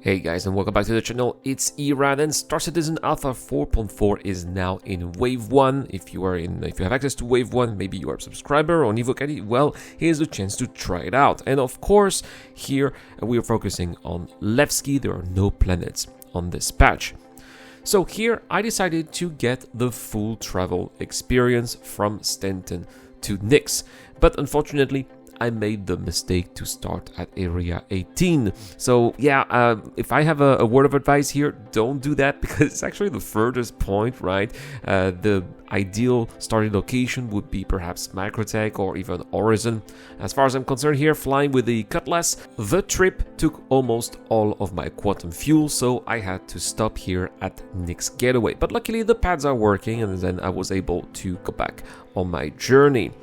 Hey guys, and welcome back to the channel. It's Erad, and Star Citizen Alpha 4.4 is now in Wave 1. If you have access to Wave 1, maybe you are a subscriber on EvoCaddy, well, here's a chance to try it out. And of course, here we are focusing on Levski. There are no planets on this patch. So here I decided to get the full travel experience from Stanton to Nyx, but unfortunately I made the mistake to start at Area 18. So yeah, if I have a word of advice here, don't do that because it's actually the furthest point, right? The ideal starting location would be perhaps Microtech or even Horizon. As far as I'm concerned here, flying with the Cutlass, the trip took almost all of my quantum fuel, so I had to stop here at Nyx Getaway. But luckily the pads are working and then I was able to go back on my journey.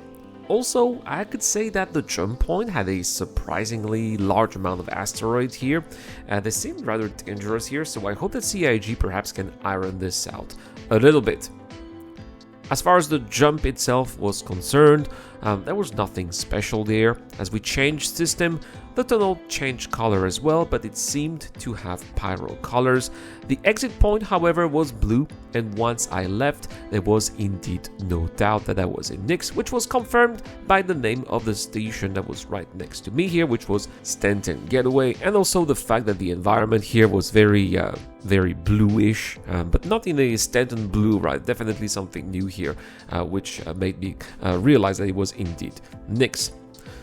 Also, I could say that the jump point had a surprisingly large amount of asteroids here. They seemed rather dangerous here, so I hope that CIG perhaps can iron this out a little bit. As far as the jump itself was concerned, there was nothing special there. As we changed system, the tunnel changed color as well, but it seemed to have pyro colors. The exit point, however, was blue, and once I left, there was indeed no doubt that I was in Nyx, which was confirmed by the name of the station that was right next to me here, which was Stanton Getaway, and also the fact that the environment here was very bluish, but not in a Stanton blue, right? Definitely something new here, which made me realize that it was indeed Nyx.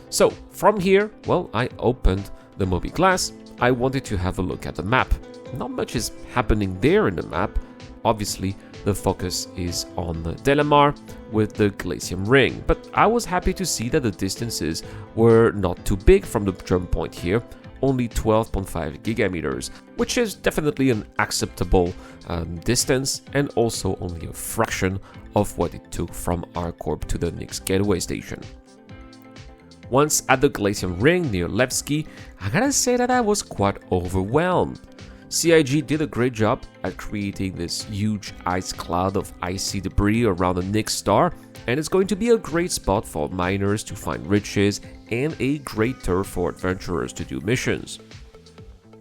So from here, well, I opened the Moby Glass. I wanted to have a look at the map. Not much is happening there in the map. Obviously, the focus is on Delamar with the Glaciem Ring, but I was happy to see that the distances were not too big from the jump point here, only 12.5 gigameters, which is definitely an acceptable distance and also only a fraction of what it took from ArcCorp to the Nyx Getaway Station. Once at the Glaciem Ring near Levski, I gotta say that I was quite overwhelmed. CIG did a great job at creating this huge ice cloud of icy debris around the Nyx star, and it's going to be a great spot for miners to find riches and a great turf for adventurers to do missions.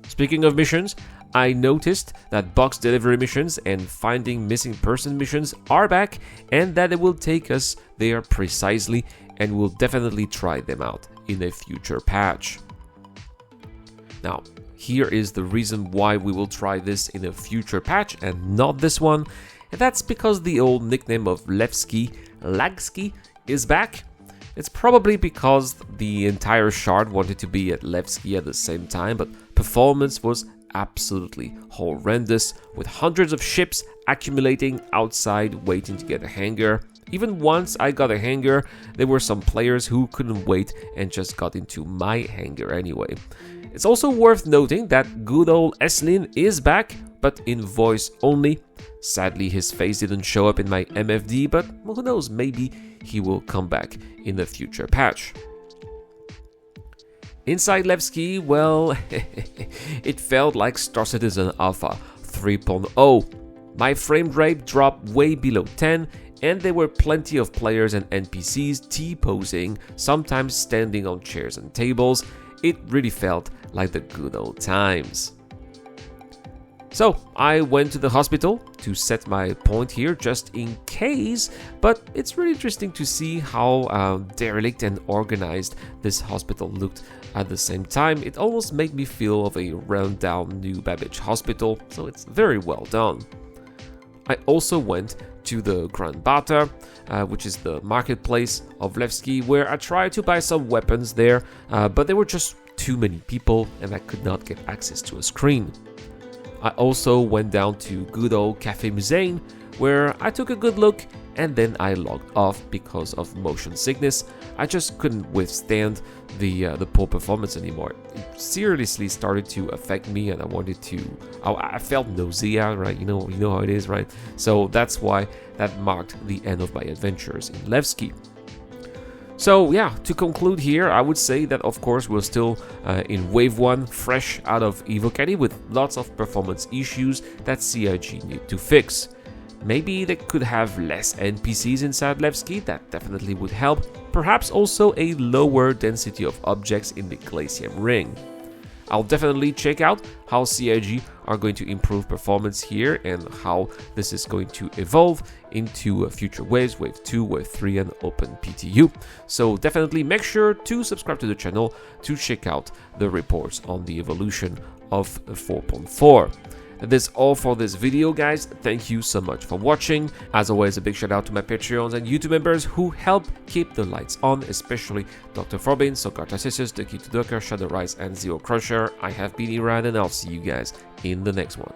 Speaking of missions, I noticed that box delivery missions and finding missing person missions are back and that it will take us there precisely, and we'll definitely try them out in a future patch. Now, here is the reason why we will try this in a future patch and not this one, and that's because the old nickname of Levski, Lagski, is back. It's probably because the entire shard wanted to be at Levski at the same time, but performance was absolutely horrendous, with hundreds of ships accumulating outside waiting to get a hangar. Even once I got a hangar, there were some players who couldn't wait and just got into my hangar anyway. It's also worth noting that good old Eslin is back, but in voice only. Sadly, his face didn't show up in my MFD, but who knows, maybe he will come back in the future patch. Inside Levski, well, it felt like Star Citizen Alpha 3.0. My frame rate dropped way below 10, and there were plenty of players and NPCs T-posing, sometimes standing on chairs and tables. It really felt like the good old times. So I went to the hospital to set my point here just in case, but it's really interesting to see how derelict and organized this hospital looked at the same time. It almost made me feel of a run-down New Babbage hospital, so it's very well done. I also went to the Grand Bata, which is the marketplace of Levski, where I tried to buy some weapons there, but there were just too many people and I could not get access to a screen. I also went down to good old Café Musein, where I took a good look and then I logged off because of motion sickness. I just couldn't withstand the poor performance anymore. It seriously started to affect me, and I felt nausea, right? You know how it is, right? So that's why that marked the end of my adventures in Levski. So yeah, to conclude here, I would say that of course we're still in Wave 1, fresh out of EvoCaddy, with lots of performance issues that CIG need to fix. Maybe they could have less NPCs inside Levski, that definitely would help. Perhaps also a lower density of objects in the Glaciem Ring. I'll definitely check out how CIG are going to improve performance here and how this is going to evolve into future waves, Wave 2, Wave 3, and OpenPTU. So definitely make sure to subscribe to the channel to check out the reports on the evolution of 4.4. That's all for this video, guys. Thank you so much for watching. As always, a big shout out to my Patreons and YouTube members who help keep the lights on, especially Dr. Forbin, Soccer Sisters, The Key to Docker, Shadow Rise, and Zero Crusher. I have been Iran, and I'll see you guys in the next one.